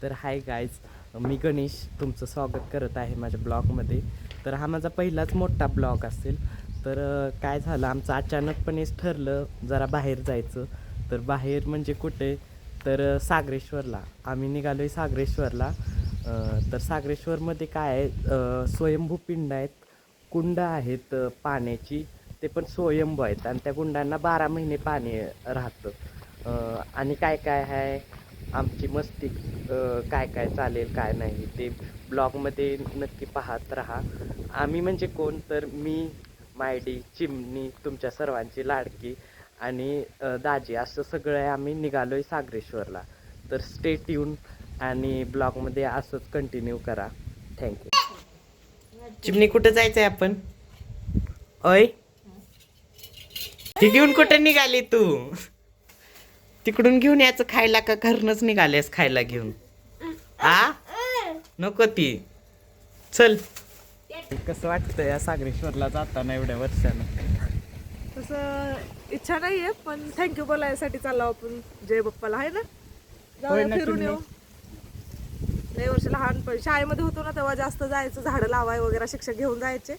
तर hi guys, मी गणेश तुमचं स्वागत करत आहे माझ्या ब्लॉगमध्ये. तर हा माझा पहिलाच मोठा ब्लॉग असेल. तर काय झालं, आमचं अचानकपणेच ठरलं जरा बाहेर जायचं. तर बाहेर म्हणजे कुठे, तर सागरेश्वरला आम्ही निघालो आहे. सागरेश्वरला तर सागरेश्वरमध्ये काय आहे, स्वयंभू पिंड आहेत, कुंड आहेत पाण्याची. ते पण स्वयंभू आहेत आणि त्या कुंडांना 12 महिने पाणी राहतं. आणि काय काय आहे आमची मस्ती, काय काय चालेल काय नाही ते ब्लॉगमध्ये नक्की पाहत राहा. आम्ही म्हणजे कोण, तर मी, मायडी, चिमणी, तुमच्या सर्वांची लाडकी आणि दाजी, असं सगळं आहे. आम्ही निघालो आहे सागरेश्वरला. तर स्टे ट्यून आणि ब्लॉगमध्ये असंच कंटिन्यू करा. थँक्यू. चिमणी, कुठं जायचं आहे आपण? अय, ती घेऊन कुठे निघाली तू? तिकडून घेऊन यायचं खायला का घरनच निघालेस खायला घेऊन? आ नको ती, चल. कसं वाटतं या सागरेश्वरला जाताना एवढ्या वर्षानं? तसं इच्छा नाहीये, पण थँक्यू बोलायसाठी चाललो आपण जय बाप्पाला, आहे ना. होय जाऊया ना, फिरून चिमणी. येऊ. लई वर्ष लहानपणी शाळेमध्ये होतो ना तेव्हा जास्त जायचं, झाडं लावाय वगैरे शिक्षक घेऊन जायचे.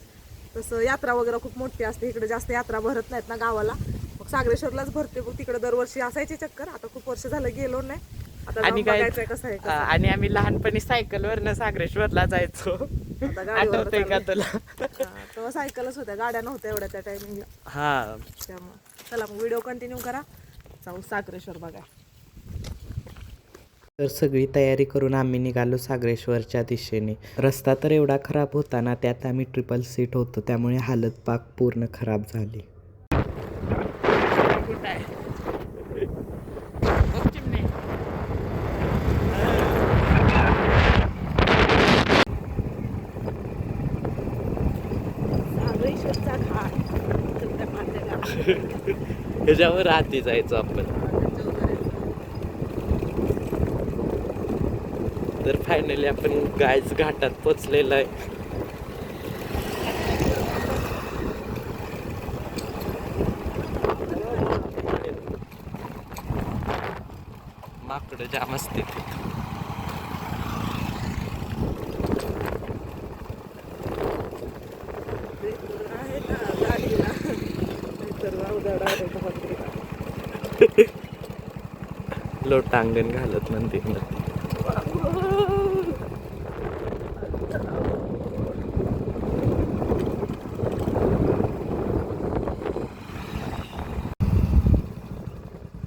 तसं यात्रा वगैरे खूप मोठी असते इकडे, जास्त यात्रा भरत नाहीत ना गावाला. मग सागरेश्वरलाच भरते. मग तिकडे दरवर्षी असायची चक्कर. आता खूप वर्ष झालं गेलो नाही. आता आणि जाऊन काय, बघायचंय कसं आहे कसं नाही. आणि आम्ही लहानपणी सायकलवरनं सागरेश्वरला जायचो. आता गाडीवर आठवतंय का तुला? तेव्हा सायकलच होत्या, गाड्या नव्हत्या एवढ्या त्या टायमिंगला. हा. त्यामुळे चला मग व्हिडिओ कंटिन्यू करा, जाऊ सागरेश्वर बघा. तर सगळी तयारी करून आम्ही निघालो सागरेश्वरच्या दिशेने. रस्ता तर एवढा खराब होता ना, त्यात आम्ही ट्रिपल सीट होतो, त्यामुळे हालत पाक पूर्ण खराब झाली. सागरेश्वरचा घाट ह्याच्यावर आधी जायचं आपण. तर फायनली आपण गायच घाटात पोचलेलो आहे. माकडं जाम असते. लोटांगण घालत मंदिरमध्ये.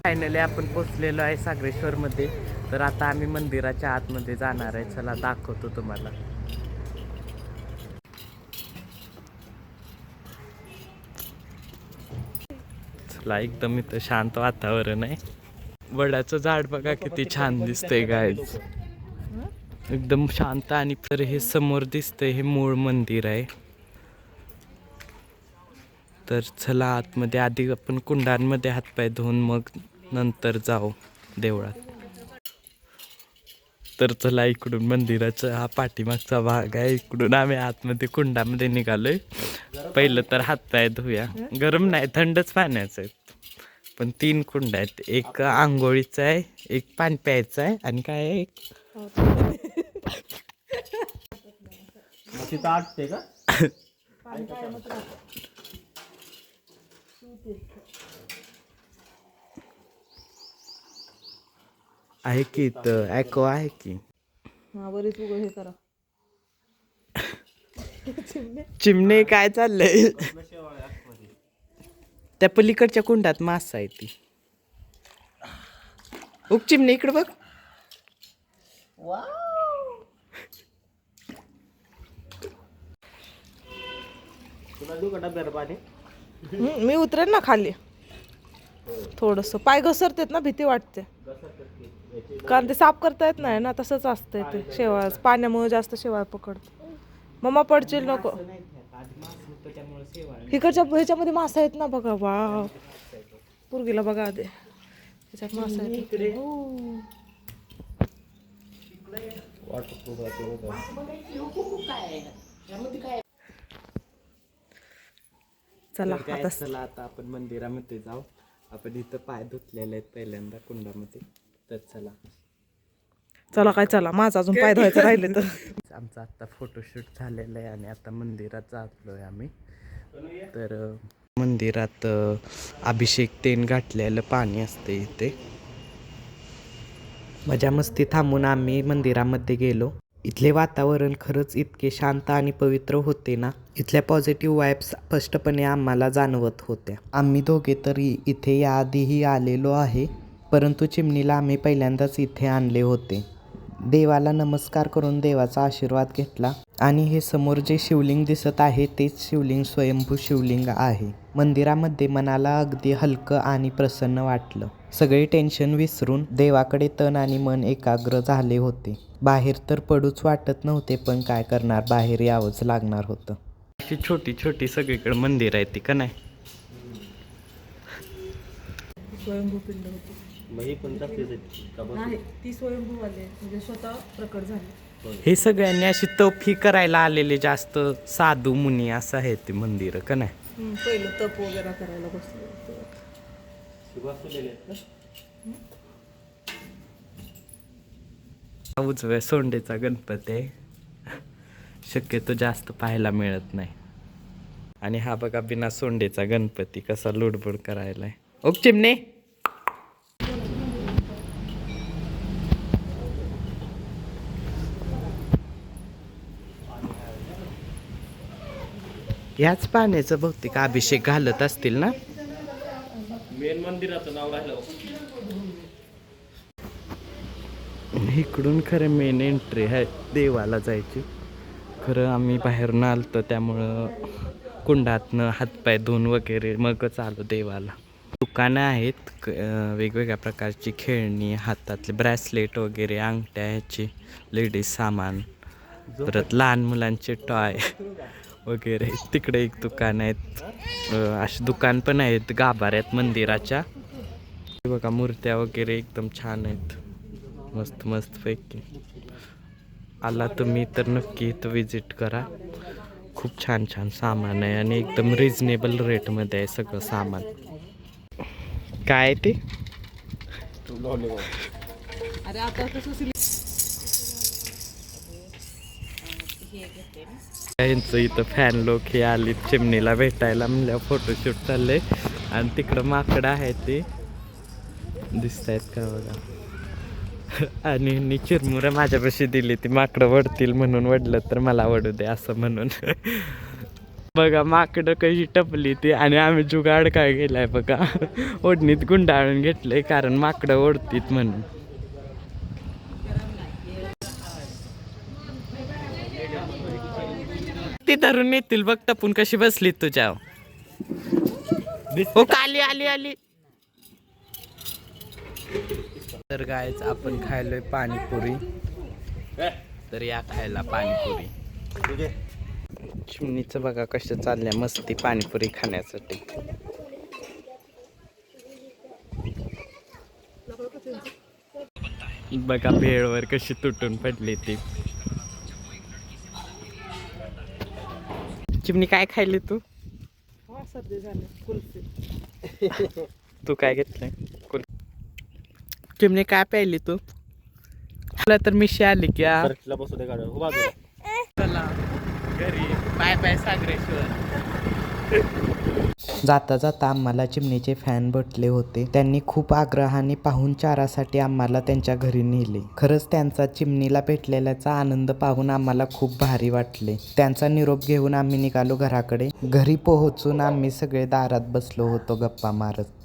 फायनली आपण पोचलेलो आहे सागरेश्वरमध्ये. तर आता आम्ही मंदिराच्या आतमध्ये जाणार आहे. चला दाखवतो तुम्हाला. चला, एकदम इथं शांत वातावरण आहे. वडाचं झाड बघा किती छान दिसतंय गाईज, एकदम शांत. आणि तर हे समोर दिसतंय हे मूळ मंदिर आहे. तर चला आतमध्ये, आधी आपण कुंडांमध्ये हातपाय धुवून मग नंतर जाऊ देवळात. तर चला, इकडून मंदिराचा हा पाठीमागचा भाग आहे. इकडून आम्ही आतमध्ये कुंडामध्ये निघालोय. पहिलं तर हातपाय धुया. गरम नाही, थंडच पाण्याचं आहे. पण 3 कुंड आहेत. एक आंघोळीचा आहे, एक पाणी प्यायचं आहे, आणि काय आहे एक का आहे की इथं ॲक्वा आहे की. हा, बरीच उघड हे करा. चिमणे, काय चाललंय? त्या पलीकडच्या कुंडात मासा आहे ती. उग चिमणे, इकडे बघ. मी उतरेन ना खाली. थोडस पाय घसरतेत ना, भीती वाटते. कारण ते साफ करता येत नाही ना, तसंच असतंय ते. शेवाळ पाण्यामुळे जास्त शेवाळ पकडतो. मम्मा पडशील नको. इकडच्या ह्याच्यामध्ये मासा आहेत ना, बघा. वाव, पुरगीला बघा आधी, त्याच्यात मासा आहेत. चला आता आपण मंदिरामध्ये जाऊ. आपण इथं पाय धुतलेले आहेत पहिल्यांदा कुंडामध्ये. तर चला. चला काय चला, माझा अजून पाय धुवायचं राहिले तर. आमचा आत्ता फोटोशूट झालेला आहे आणि आता मंदिरात जातलो आहे आम्ही. तर मंदिरात अभिषेक तेन घातलेलं पाणी असते इथे. मजा मस्ती थांबून आम्ही मंदिरामध्ये गेलो. इथले वातावरण खरंच इतके शांत आणि पवित्र होते ना. इथल्या पॉझिटिव्ह वाईब्स स्पष्टपणे आम्हाला जाणवत होत्या. आम्ही दोघे तरी इथे याआधीही आलेलो आहे, परंतु चिमणीला आम्ही पहिल्यांदाच इथे आणले होते. देवाला नमस्कार करून देवाचा आशीर्वाद घेतला आणि हे समोर जे शिवलिंग दिसत आहे तेच शिवलिंग स्वयंभू शिवलिंग आहे. मंदिरामध्ये मनाला अगदी हलकं आणि प्रसन्न वाटलं. सगळे टेन्शन विसरून देवाकडे तन आणि मन एकाग्र झाले होते. बाहेर तर पडूच वाटत नव्हते, पण काय करणार, बाहेर यावंच लागणार होतं. अशी छोटी छोटी सगळीकडे मंदिर आहे ती का नाही. स्वयंभू पिंड होती नाही, ती स्वयंभू आले म्हणजे स्वतः प्रकट झाली. हे सगळ्यांनी अशी तफी करायला आलेले जास्त साधू मुनी असं आहे ते मंदिर का नाही. पहिलं तप वगैरे करायला बसले. उजव्या सोंडेचा गणपती आहे. शक्यतो जास्त पाहायला मिळत नाही. आणि हा बघा बिना सोंडेचा गणपती कसा लुडबुड करायलाय. ओक चिमणे. याच पाण्याचं बहुतेक अभिषेक घालत असतील ना. मेन मंदिराचं नाव राहिलं. इकडून खरं मेन एंट्री आहे देवाला जायची. खरं आम्ही बाहेरून आलतो त्यामुळं कुंडातनं हातपाय धुवून वगैरे मगच आलो देवाला. दुकानं आहेत वेगवेगळ्या प्रकारची खेळणी, हातातले ब्रेसलेट वगैरे, अंगठ्या, ह्याची लेडीज सामान, परत लहान मुलांचे टॉय वगैरे. तिकडे एक दुकान आहेत. अशी दुकान पण आहेत गाभाऱ्यात मंदिराच्या. बघा मूर्त्या वगैरे एकदम छान आहेत, मस्त मस्त पैकी. आला तुम्ही तर नक्की इथं विजिट करा. खूप छान छान सामान आहे आणि एकदम रिजनेबल रेटमध्ये आहे सगळं सामान. काय ते अरे आता कसं यांचं इथं फॅन लोक हे आली चिमणीला भेटायला म्हणल्यावर फोटोशूट चाललंय. आणि तिकडं माकडं आहे ते दिसत आहेत का बघा. आणि चिरमुरं माझ्यापाशी दिली, ती माकडं वडतील म्हणून, वडलं तर मला वडू दे असं म्हणून. बघा माकडं कशी टपली ती. आणि आम्ही जुगाड काय गेलाय बघा, ओढणीत गुंडाळून घेतलंय कारण माकडं ओढतीत म्हणून. ती धरून येतील बघ टपून कशी बसली तुझ्या. हो आली आली आली. तर गायच आपण खायलोय पाणीपुरी. तर या खायला पाणीपुरी. चिमणीचं बघा कसं चाललंय मस्ती पाणीपुरी खाण्यासाठी. बघा भेळवर कशी तुटून पडली ती. चिमणी काय खायली तू. सर्दी झाली कुल्फी. तू काय घेतलंय. चिमणी काय प्यायली तू. तुला तर मिशी आली क्या. बसू दे गाडीवर. हो बाजूला. चला घरी. Bye bye Sagareshwar. जाता जाता आम्हाला चिमणीचे फॅन भेटले होते. त्यांनी खूप आग्रहाने पाहुणचारासाठी आम्हाला त्यांच्या घरी नेले. खरंच त्यांचा चिमणीला भेटलेल्याचा आनंद पाहून आम्हाला खूप भारी वाटले. त्यांचा निरोप घेऊन आम्ही निघालो घराकडे. घरी पोहोचून आम्ही सगळे दारात बसलो होतो गप्पा मारत.